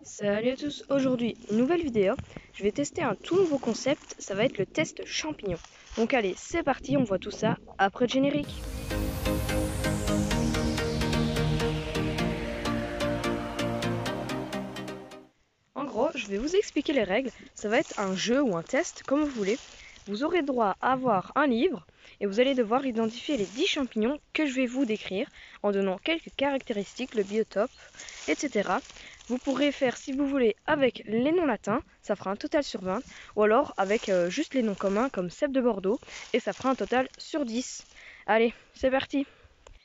Salut à tous, aujourd'hui nouvelle vidéo, je vais tester un tout nouveau concept, ça va être le test champignon. Donc allez, c'est parti, on voit tout ça après le générique. En gros, je vais vous expliquer les règles, ça va être un jeu ou un test, comme vous voulez. Vous aurez droit à avoir un livre et vous allez devoir identifier les 10 champignons que je vais vous décrire en donnant quelques caractéristiques, le biotope, etc. Vous pourrez faire si vous voulez avec les noms latins, ça fera un total sur 20, ou alors avec juste les noms communs comme cèpe de Bordeaux et ça fera un total sur 10. Allez, c'est parti!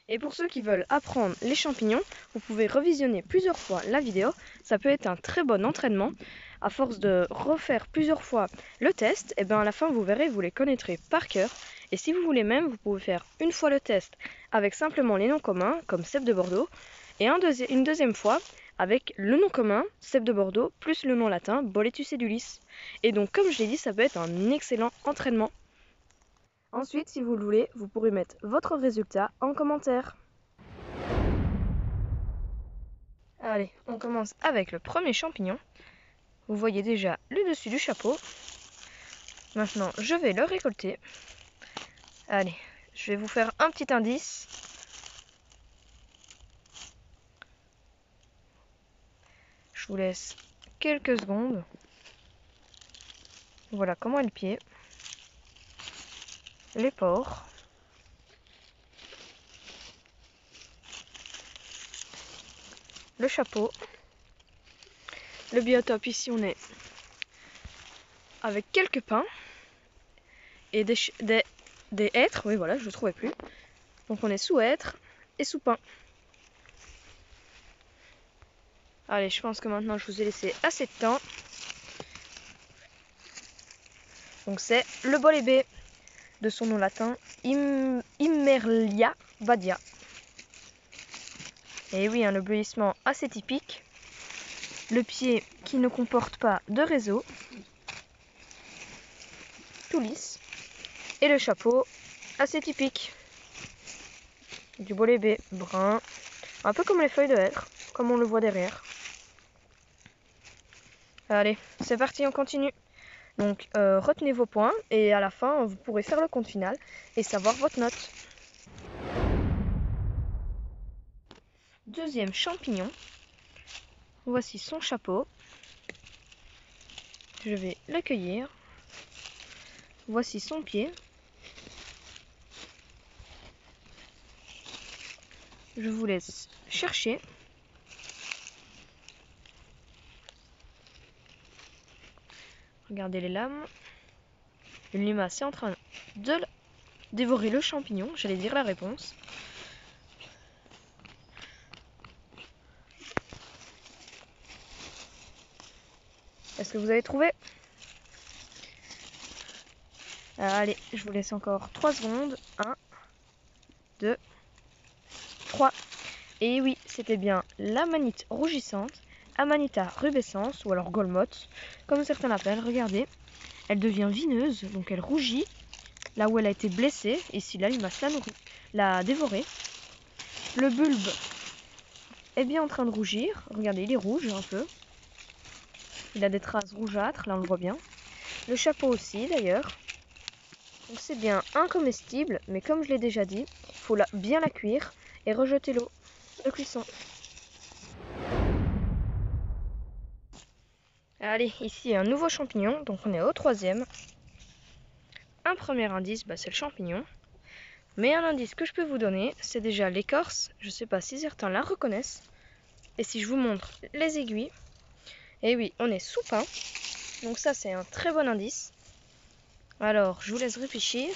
Et pour ceux qui veulent apprendre les champignons, vous pouvez revisionner plusieurs fois la vidéo. Ça peut être un très bon entraînement. À force de refaire plusieurs fois le test, et bien à la fin vous verrez, vous les connaîtrez par cœur. Et si vous voulez même, vous pouvez faire une fois le test avec simplement les noms communs, comme cèpe de Bordeaux, et une deuxième fois avec le nom commun, cèpe de Bordeaux, plus le nom latin, Boletus edulis. Et donc, comme je l'ai dit, ça peut être un excellent entraînement. Ensuite, si vous le voulez, vous pourrez mettre votre résultat en commentaire. Allez, on commence avec le premier champignon. Vous voyez déjà le dessus du chapeau. Maintenant, je vais le récolter. Allez, je vais vous faire un petit indice. Je vous laisse quelques secondes. Voilà comment est le pied. Les pores. Le chapeau. Le biotope, ici on est avec quelques pins et des hêtres, oui voilà, je ne trouvais plus. Donc on est sous hêtres et sous pins. Allez, je pense que maintenant je vous ai laissé assez de temps. Donc c'est le bolébé, de son nom latin, Immerlia vadia. Et oui, un éblouissement assez typique. Le pied qui ne comporte pas de réseau, tout lisse. Et le chapeau assez typique. Du bolébé brun, un peu comme les feuilles de hêtre, comme on le voit derrière. Allez, c'est parti, on continue. Donc retenez vos points et à la fin vous pourrez faire le compte final et savoir votre note. Deuxième champignon. Voici son chapeau. Je vais l'accueillir. Voici son pied. Je vous laisse chercher. Regardez les lames. Une limace est en train de dévorer le champignon. J'allais dire la réponse. Est-ce que vous avez trouvé? Allez, je vous laisse encore 3 secondes. 1, 2, 3. Et oui, c'était bien l'amanite rougissante, Amanita rubescens, ou alors golmotte, comme certains l'appellent. Regardez, elle devient vineuse, donc elle rougit là où elle a été blessée. Ici, la limace l'a dévorée. Le bulbe est bien en train de rougir. Regardez, il est rouge un peu. Il a des traces rougeâtres, là on le voit bien. Le chapeau aussi d'ailleurs. Donc c'est bien incomestible, mais comme je l'ai déjà dit, il faut bien la cuire et rejeter l'eau de cuisson. Allez, ici un nouveau champignon, donc on est au troisième. Un premier indice, c'est le champignon. Mais un indice que je peux vous donner, c'est déjà l'écorce. Je ne sais pas si certains la reconnaissent. Et si je vous montre les aiguilles, et oui, on est sous pin. Donc ça, c'est un très bon indice. Alors, je vous laisse réfléchir.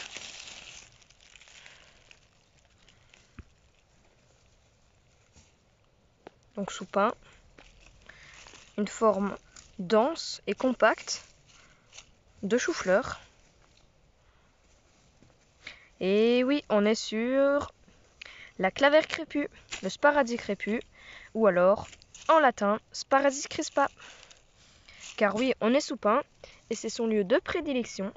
Donc sous pin, une forme dense et compacte de chou-fleur. Et oui, on est sur la clavère crépue, le Sparadis crépus, ou alors, en latin, Sparadis crispa. Car oui, on est sous pin, et c'est son lieu de prédilection.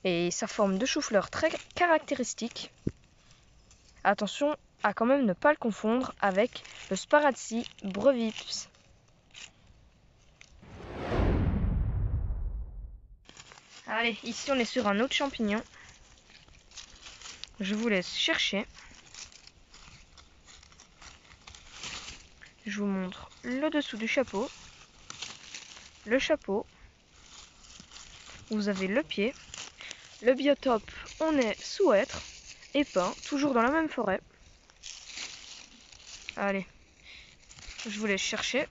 Et sa forme de chou-fleur très caractéristique. Attention à quand même ne pas le confondre avec le Sparadis brevips. Allez, ici on est sur un autre champignon. Je vous laisse chercher. Je vous montre le dessous du chapeau. Le chapeau. Vous avez le pied. Le biotope, on est sous hêtre et pin, toujours dans la même forêt. Allez, je vous laisse chercher.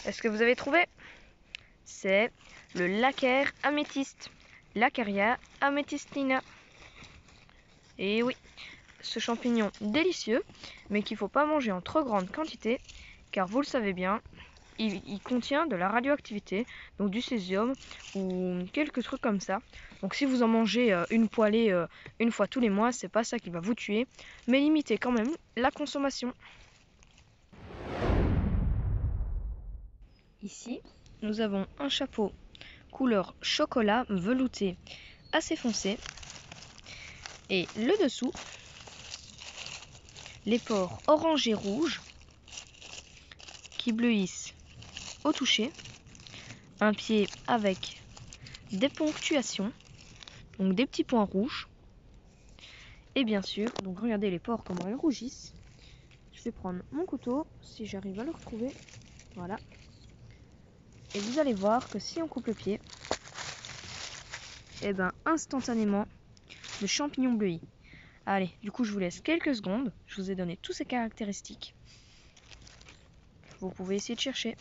Est-ce que vous avez trouvé? C'est le laccaire améthyste, Laccaria amethystina. Et oui, ce champignon délicieux, mais qu'il ne faut pas manger en trop grande quantité, car vous le savez bien, il contient de la radioactivité, donc du césium ou quelques trucs comme ça. Donc si vous en mangez une poêlée une fois tous les mois, c'est pas ça qui va vous tuer, mais limitez quand même la consommation. Ici, nous avons un chapeau couleur chocolat velouté assez foncé et le dessous, les pores orangés rouges qui bleuissent au toucher, un pied avec des ponctuations, donc des petits points rouges, et bien sûr, donc regardez les pores comment ils rougissent. Je vais prendre mon couteau si j'arrive à le retrouver, voilà, et vous allez voir que si on coupe le pied, et ben instantanément le champignon bleuit. Allez, du coup je vous laisse quelques secondes, je vous ai donné toutes ces caractéristiques, vous pouvez essayer de chercher.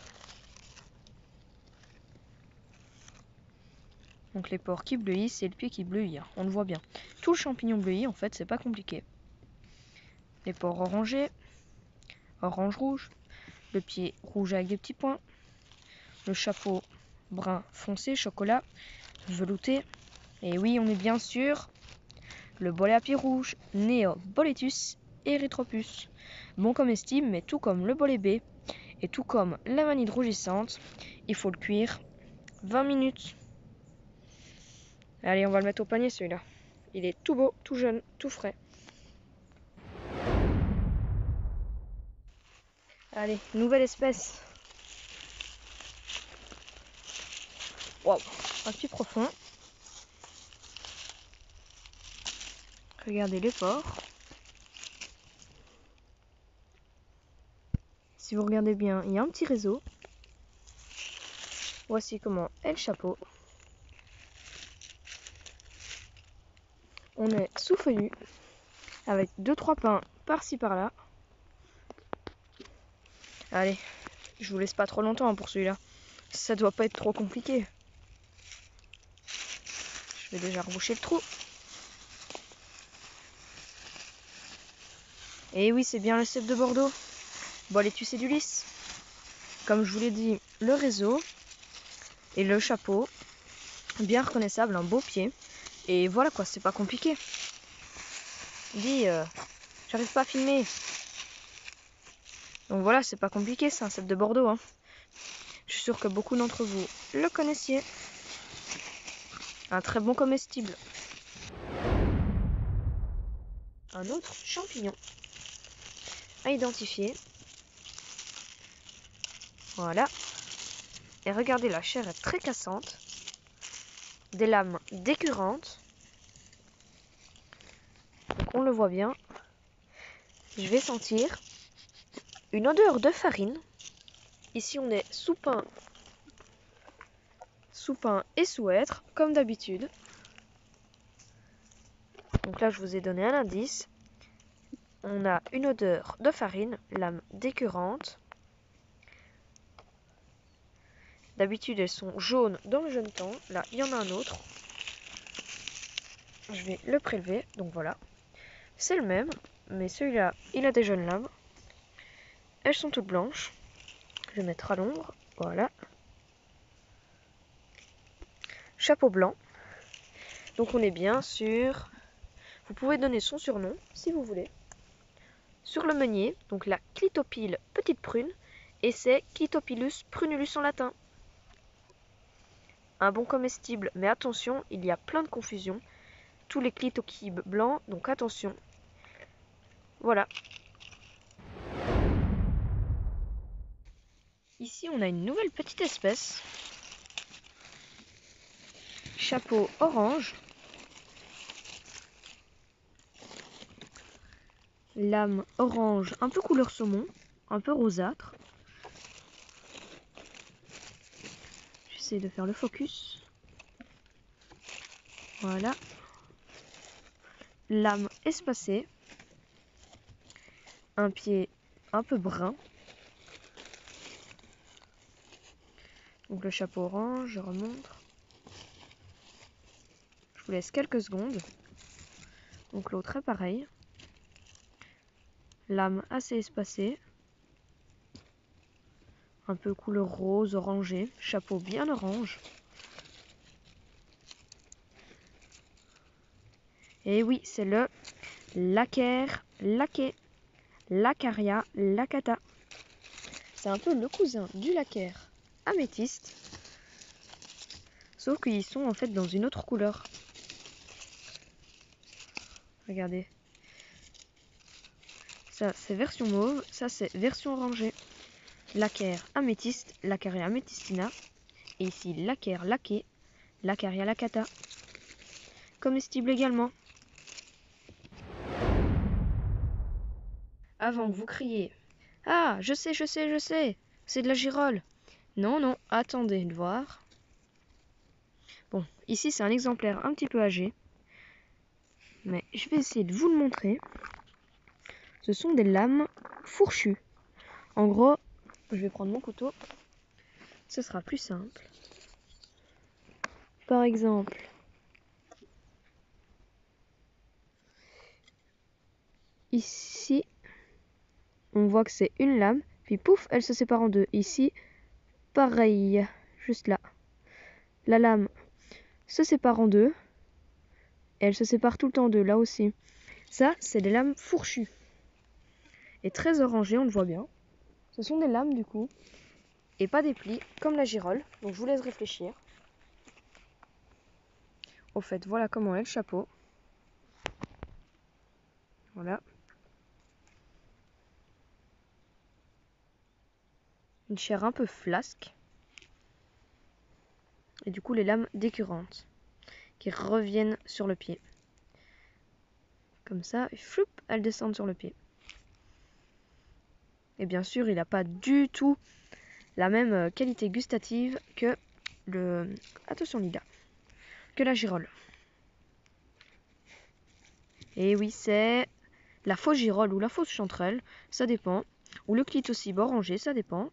Donc les pores qui bleuissent et le pied qui bleuit, on le voit bien. Tout le champignon bleuit, en fait, c'est pas compliqué. Les pores orangés, orange-rouge, le pied rouge avec des petits points, le chapeau brun foncé, chocolat, velouté. Et oui, on est bien sûr le bolet à pied rouge, Neoboletus erythropus. Bon comestible, mais tout comme le bolet B et tout comme l'amanite rougissante, il faut le cuire 20 minutes. Allez, on va le mettre au panier celui-là. Il est tout beau, tout jeune, tout frais. Allez, nouvelle espèce. Waouh, un pied profond. Regardez les pores. Si vous regardez bien, il y a un petit réseau. Voici comment est le chapeau. On est sous feuillu, avec 2-3 pins par-ci par-là. Allez, je vous laisse pas trop longtemps pour celui-là. Ça doit pas être trop compliqué. Je vais déjà reboucher le trou. Et oui, c'est bien le cèpe de Bordeaux. Boletus edulis. Comme je vous l'ai dit, le réseau et le chapeau, bien reconnaissable, un beau pied. Et voilà quoi, c'est pas compliqué. Dis, j'arrive pas à filmer. Donc voilà, c'est pas compliqué, c'est un cèpe de Bordeaux. Hein. Je suis sûre que beaucoup d'entre vous le connaissiez. Un très bon comestible. Un autre champignon à identifier. Voilà. Et regardez, la chair est très cassante. Des lames décurrentes. Donc on le voit bien. Je vais sentir une odeur de farine. Ici on est sous pain et sous hêtre, comme d'habitude. Donc là je vous ai donné un indice. On a une odeur de farine, lame d'écœurante. D'habitude elles sont jaunes dans le jeune temps. Là il y en a un autre. Je vais le prélever, donc voilà. C'est le même, mais celui-là il a des jaunes lames. Elles sont toutes blanches. Je vais mettre à l'ombre, voilà. Chapeau blanc. Donc on est bien sur... Vous pouvez donner son surnom, si vous voulez. Sur le meunier, donc la clitopile petite prune, et c'est Clitopilus prunulus en latin. Un bon comestible, mais attention, il y a plein de confusion. Tous les clitokibes blancs, donc attention. Voilà. Ici, on a une nouvelle petite espèce. Chapeau orange. Lame orange, un peu couleur saumon, un peu rosâtre. J'essaie de faire le focus. Voilà. Lame espacée. Un pied un peu brun. Donc le chapeau orange, je remonte. Je vous laisse quelques secondes. Donc l'autre est pareil. Lame assez espacée. Un peu couleur rose, orangé. Chapeau bien orange. Et oui, c'est le Laquaire laqué. Laccaria lacata. C'est un peu le cousin du Laquaire améthyste. Sauf qu'ils sont en fait dans une autre couleur. Regardez. Ça c'est version mauve, ça c'est version orangée. Lacquaire améthyste, Laccaria améthystina. Et ici Lacquaire laqué, Laccaria lacata. Comestible également. Avant que vous criez « Ah, je sais, c'est de la girole !» Non, non, attendez de voir. Bon, ici c'est un exemplaire un petit peu âgé. Mais je vais essayer de vous le montrer. Ce sont des lames fourchues. En gros, je vais prendre mon couteau. Ce sera plus simple. Par exemple, ici, on voit que c'est une lame. Puis pouf, elle se sépare en deux. Ici, pareil, juste là. La lame se sépare en deux. Et elle se sépare tout le temps en deux, là aussi. Ça, c'est des lames fourchues. Et très orangées, on le voit bien. Ce sont des lames du coup. Et pas des plis, comme la girole. Donc je vous laisse réfléchir. Au fait, voilà comment est le chapeau. Voilà. Une chair un peu flasque. Et du coup, les lames décurrentes qui reviennent sur le pied. Comme ça, et floup, elles descendent sur le pied. Et bien sûr, il n'a pas du tout la même qualité gustative que le... Attention Lida. Que la girole. Et oui, c'est la fausse girole ou la fausse chanterelle, ça dépend. Ou le clitocibe orangé, ça dépend.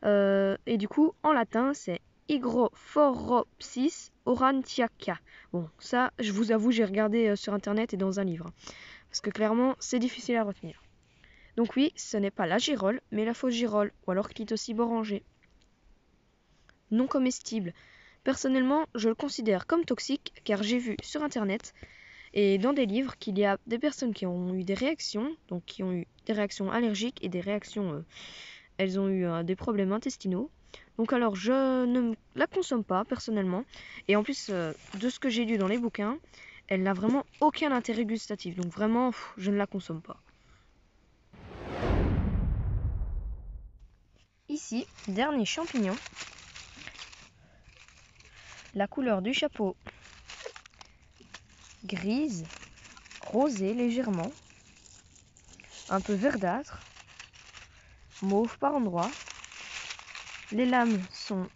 Et du coup, en latin, c'est Hygrophoropsis aurantiaca. Bon, ça, je vous avoue, j'ai regardé sur internet et dans un livre. Parce que clairement, c'est difficile à retenir. Donc oui, ce n'est pas la girole, mais la fausse girole, ou alors clitocibe orangé. Non comestible. Personnellement, je le considère comme toxique, car j'ai vu sur internet et dans des livres qu'il y a des personnes qui ont eu des réactions, donc qui ont eu des réactions allergiques et des réactions... elles ont eu des problèmes intestinaux. Donc alors je ne la consomme pas personnellement. Et en plus de ce que j'ai lu dans les bouquins, elle n'a vraiment aucun intérêt gustatif. Donc vraiment, je ne la consomme pas. Ici, dernier champignon. La couleur du chapeau grise, rosée légèrement, un peu verdâtre, mauve par endroits. Les lames sont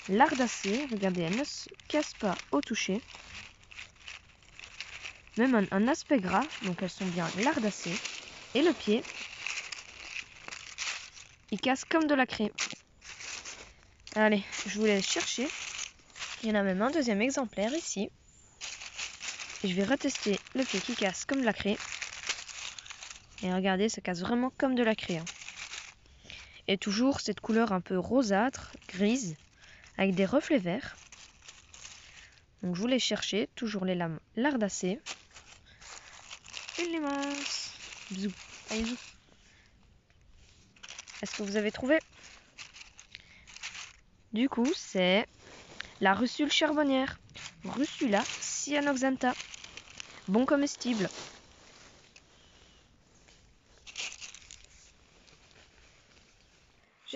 lardacées, regardez, elles ne se cassent pas au toucher. Même un aspect gras, donc elles sont bien lardacées. Et le pied, il casse comme de la craie. Allez, je vous laisse chercher. Il y en a même un deuxième exemplaire ici. Et je vais retester le pied qui casse comme de la craie. Et regardez, ça casse vraiment comme de la craie. Hein. Et toujours cette couleur un peu rosâtre, grise, avec des reflets verts. Donc je vous laisse chercher, toujours les lames lardacées. Une limace. Bisous. Allez, bisous. Est-ce que vous avez trouvé? Du coup, c'est la russule charbonnière. Russula cyanoxantha. Bon comestible.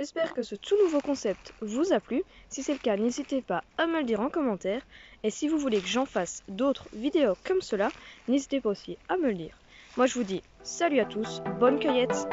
J'espère que ce tout nouveau concept vous a plu. Si c'est le cas, n'hésitez pas à me le dire en commentaire. Et si vous voulez que j'en fasse d'autres vidéos comme cela, n'hésitez pas aussi à me le dire. Moi je vous dis salut à tous, bonne cueillette!